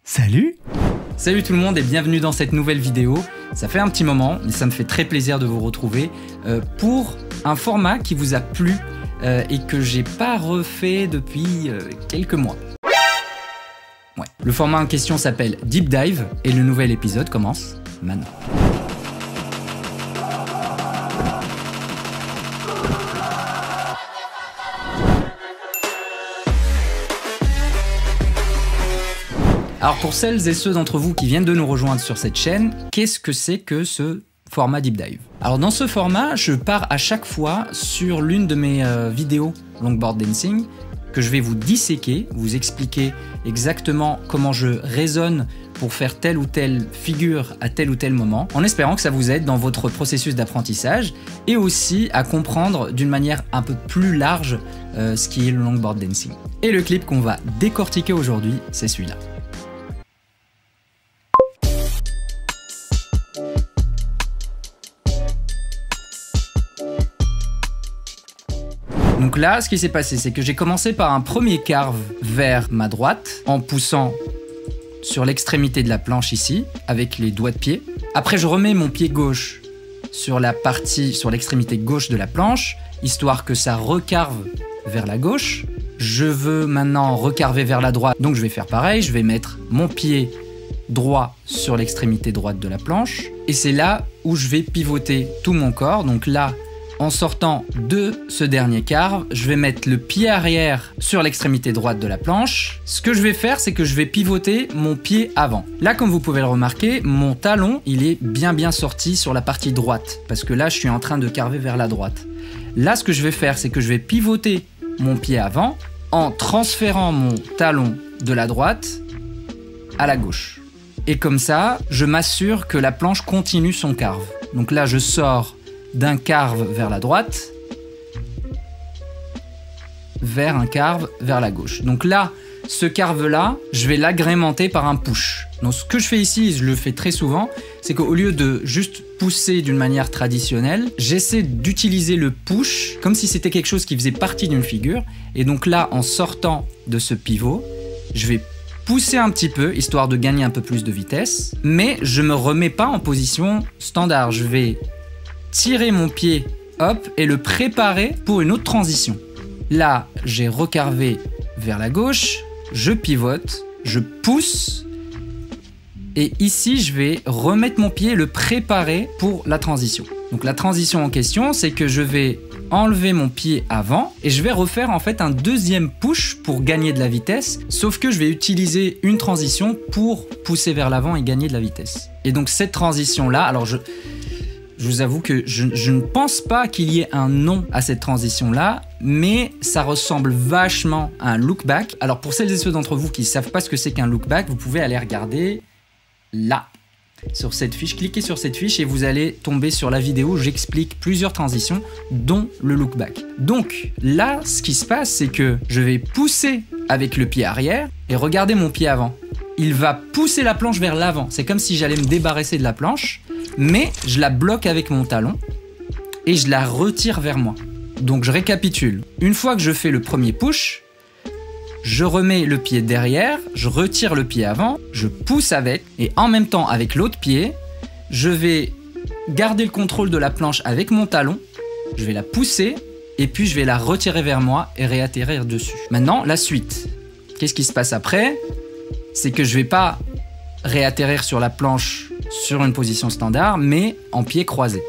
Salut! Salut tout le monde et bienvenue dans cette nouvelle vidéo. Ça fait un petit moment, mais ça me fait très plaisir de vous retrouver pour un format qui vous a plu et que j'ai pas refait depuis quelques mois. Ouais. Le format en question s'appelle Deep Dive et le nouvel épisode commence maintenant. Alors pour celles et ceux d'entre vous qui viennent de nous rejoindre sur cette chaîne, qu'est-ce que c'est que ce format Deep Dive? Alors dans ce format, je pars à chaque fois sur l'une de mes vidéos longboard dancing que je vais vous disséquer, vous expliquer exactement comment je raisonne pour faire telle ou telle figure à tel ou tel moment, en espérant que ça vous aide dans votre processus d'apprentissage et aussi à comprendre d'une manière un peu plus large ce qui est le longboard dancing. Et le clip qu'on va décortiquer aujourd'hui, c'est celui-là. Donc là, ce qui s'est passé, c'est que j'ai commencé par un premier carve vers ma droite, en poussant sur l'extrémité de la planche ici, avec les doigts de pied. Après, je remets mon pied gauche sur l'extrémité gauche de la planche, histoire que ça recarve vers la gauche. Je veux maintenant recarver vers la droite, donc je vais faire pareil, je vais mettre mon pied droit sur l'extrémité droite de la planche. Et c'est là où je vais pivoter tout mon corps, donc là, en sortant de ce dernier carve, je vais mettre le pied arrière sur l'extrémité droite de la planche. Ce que je vais faire, c'est que je vais pivoter mon pied avant. Là, comme vous pouvez le remarquer, mon talon, il est bien sorti sur la partie droite, parce que là, je suis en train de carver vers la droite. Là, ce que je vais faire, c'est que je vais pivoter mon pied avant en transférant mon talon de la droite à la gauche. Et comme ça, je m'assure que la planche continue son carve. Donc là, je sors d'un carve vers la droite, vers un carve vers la gauche. Donc là, ce carve-là, je vais l'agrémenter par un push. Donc ce que je fais ici, je le fais très souvent, c'est qu'au lieu de juste pousser d'une manière traditionnelle, j'essaie d'utiliser le push comme si c'était quelque chose qui faisait partie d'une figure. Et donc là, en sortant de ce pivot, je vais pousser un petit peu, histoire de gagner un peu plus de vitesse, mais je me remets pas en position standard. Je vais tirer mon pied, hop, et le préparer pour une autre transition. Là, j'ai recarvé vers la gauche, je pivote, je pousse, et ici, je vais remettre mon pied et le préparer pour la transition. Donc la transition en question, c'est que je vais enlever mon pied avant et je vais refaire en fait un deuxième push pour gagner de la vitesse, sauf que je vais utiliser une transition pour pousser vers l'avant et gagner de la vitesse. Et donc cette transition-là, alors je vous avoue que je ne pense pas qu'il y ait un nom à cette transition-là, mais ça ressemble vachement à un look back. Alors pour celles et ceux d'entre vous qui ne savent pas ce que c'est qu'un look back, vous pouvez aller regarder là, sur cette fiche. Cliquez sur cette fiche et vous allez tomber sur la vidéo où j'explique plusieurs transitions, dont le look back. Donc là, ce qui se passe, c'est que je vais pousser avec le pied arrière et regardez mon pied avant. Il va pousser la planche vers l'avant. C'est comme si j'allais me débarrasser de la planche, mais je la bloque avec mon talon et je la retire vers moi. Donc je récapitule. Une fois que je fais le premier push, je remets le pied derrière, je retire le pied avant, je pousse avec, et en même temps avec l'autre pied, je vais garder le contrôle de la planche avec mon talon, je vais la pousser, et puis je vais la retirer vers moi et réatterrir dessus. Maintenant, la suite. Qu'est-ce qui se passe après? C'est que je vais pas réatterrir sur la planche sur une position standard, mais en pied croisé.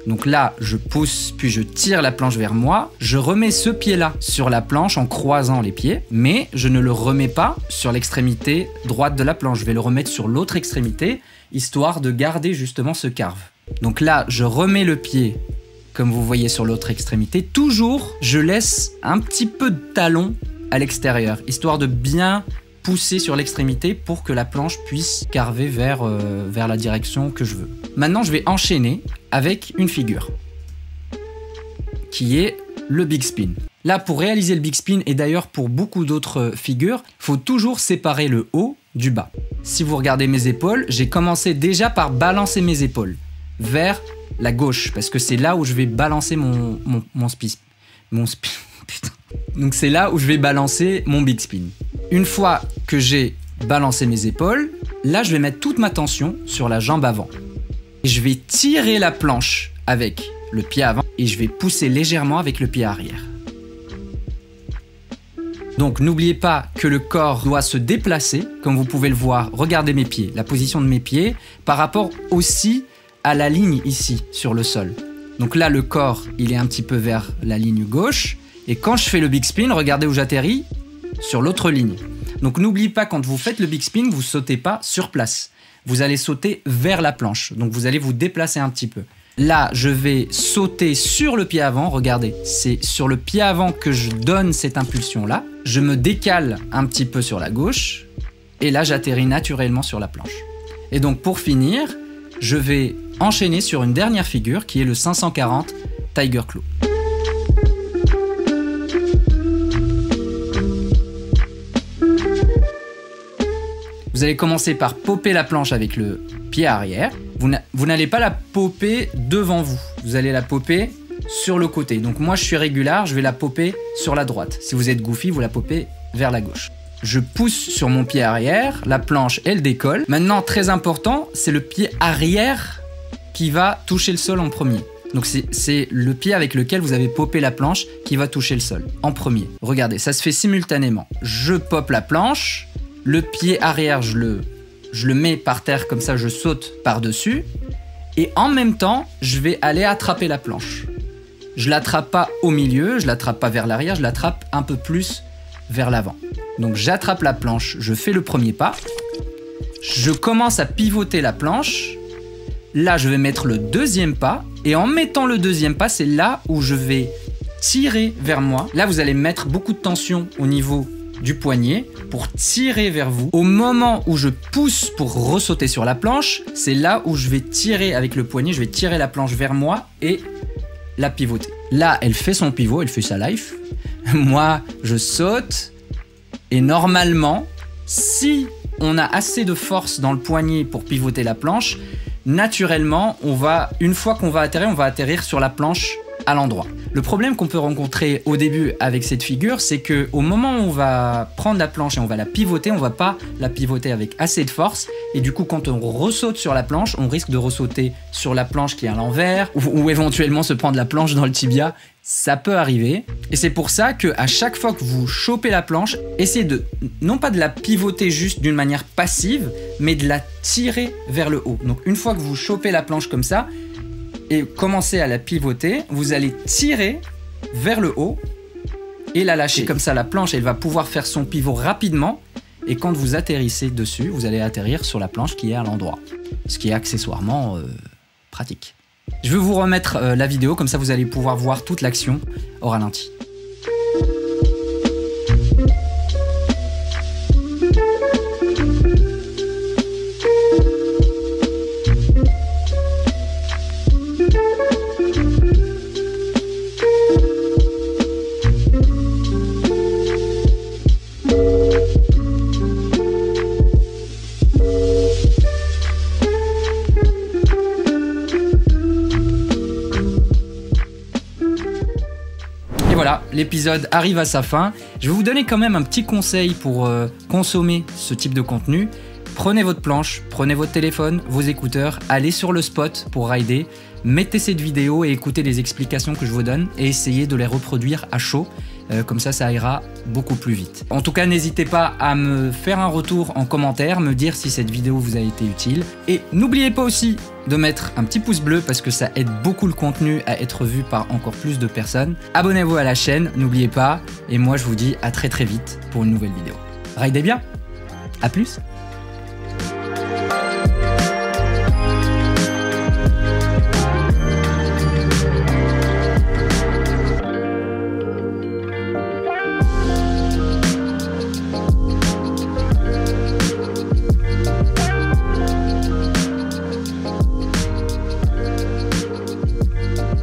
Donc là, je pousse, puis je tire la planche vers moi. Je remets ce pied-là sur la planche en croisant les pieds, mais je ne le remets pas sur l'extrémité droite de la planche. Je vais le remettre sur l'autre extrémité, histoire de garder justement ce carve. Donc là, je remets le pied, comme vous voyez sur l'autre extrémité. Toujours, je laisse un petit peu de talon à l'extérieur, histoire de bien pousser sur l'extrémité pour que la planche puisse carver vers la direction que je veux. Maintenant, je vais enchaîner avec une figure qui est le big spin. Là, pour réaliser le big spin, et d'ailleurs pour beaucoup d'autres figures, il faut toujours séparer le haut du bas. Si vous regardez mes épaules, j'ai commencé déjà par balancer mes épaules vers la gauche, parce que c'est là où je vais balancer mon spin. Putain. Donc c'est là où je vais balancer mon big spin. Une fois que j'ai balancé mes épaules, là je vais mettre toute ma tension sur la jambe avant. Et je vais tirer la planche avec le pied avant et je vais pousser légèrement avec le pied arrière. Donc n'oubliez pas que le corps doit se déplacer, comme vous pouvez le voir, regardez mes pieds, la position de mes pieds par rapport aussi à la ligne ici sur le sol. Donc là le corps il est un petit peu vers la ligne gauche et quand je fais le big spin, regardez où j'atterris, sur l'autre ligne. Donc n'oubliez pas quand vous faites le big spin, vous ne sautez pas sur place, vous allez sauter vers la planche, donc vous allez vous déplacer un petit peu. Là, je vais sauter sur le pied avant. Regardez, c'est sur le pied avant que je donne cette impulsion-là. Je me décale un petit peu sur la gauche. Et là, j'atterris naturellement sur la planche. Et donc, pour finir, je vais enchaîner sur une dernière figure qui est le 540 Tiger Claw. Vous allez commencer par popper la planche avec le pied arrière. Vous n'allez pas la popper devant vous. Vous allez la popper sur le côté. Donc moi, je suis régulier, je vais la popper sur la droite. Si vous êtes goofy, vous la poppez vers la gauche. Je pousse sur mon pied arrière, la planche, elle décolle. Maintenant, très important, c'est le pied arrière qui va toucher le sol en premier. Donc c'est le pied avec lequel vous avez popé la planche qui va toucher le sol en premier. Regardez, ça se fait simultanément. Je poppe la planche. Le pied arrière, je le mets par terre, comme ça je saute par-dessus. Et en même temps, je vais aller attraper la planche. Je ne l'attrape pas au milieu, je ne l'attrape pas vers l'arrière, je l'attrape un peu plus vers l'avant. Donc j'attrape la planche, je fais le premier pas. Je commence à pivoter la planche. Là, je vais mettre le deuxième pas. Et en mettant le deuxième pas, c'est là où je vais tirer vers moi. Là, vous allez mettre beaucoup de tension au niveau du poignet pour tirer vers vous. Au moment où je pousse pour ressauter sur la planche, c'est là où je vais tirer avec le poignet, je vais tirer la planche vers moi et la pivoter. Là, elle fait son pivot, elle fait sa life. Moi, je saute et normalement, si on a assez de force dans le poignet pour pivoter la planche, naturellement, une fois qu'on va atterrir sur la planche à l'endroit. Le problème qu'on peut rencontrer au début avec cette figure, c'est que au moment où on va prendre la planche et on va la pivoter, on va pas la pivoter avec assez de force et du coup quand on ressaute sur la planche, on risque de ressauter sur la planche qui est à l'envers ou éventuellement se prendre la planche dans le tibia. Ça peut arriver et c'est pour ça que à chaque fois que vous chopez la planche, essayez de non pas de la pivoter juste d'une manière passive, mais de la tirer vers le haut. Donc une fois que vous chopez la planche comme ça, et commencez à la pivoter, vous allez tirer vers le haut et la lâcher. Comme ça, la planche, elle va pouvoir faire son pivot rapidement et quand vous atterrissez dessus, vous allez atterrir sur la planche qui est à l'endroit. Ce qui est accessoirement pratique. Je vais vous remettre la vidéo, comme ça vous allez pouvoir voir toute l'action au ralenti. Voilà, l'épisode arrive à sa fin. Je vais vous donner quand même un petit conseil pour consommer ce type de contenu. Prenez votre planche, prenez votre téléphone, vos écouteurs, allez sur le spot pour rider, mettez cette vidéo et écoutez les explications que je vous donne et essayez de les reproduire à chaud. Comme ça ira beaucoup plus vite. En tout cas, n'hésitez pas à me faire un retour en commentaire, me dire si cette vidéo vous a été utile. Et n'oubliez pas aussi de mettre un petit pouce bleu parce que ça aide beaucoup le contenu à être vu par encore plus de personnes. Abonnez-vous à la chaîne, n'oubliez pas. Et moi, je vous dis à très vite pour une nouvelle vidéo. Ridez bien, à plus.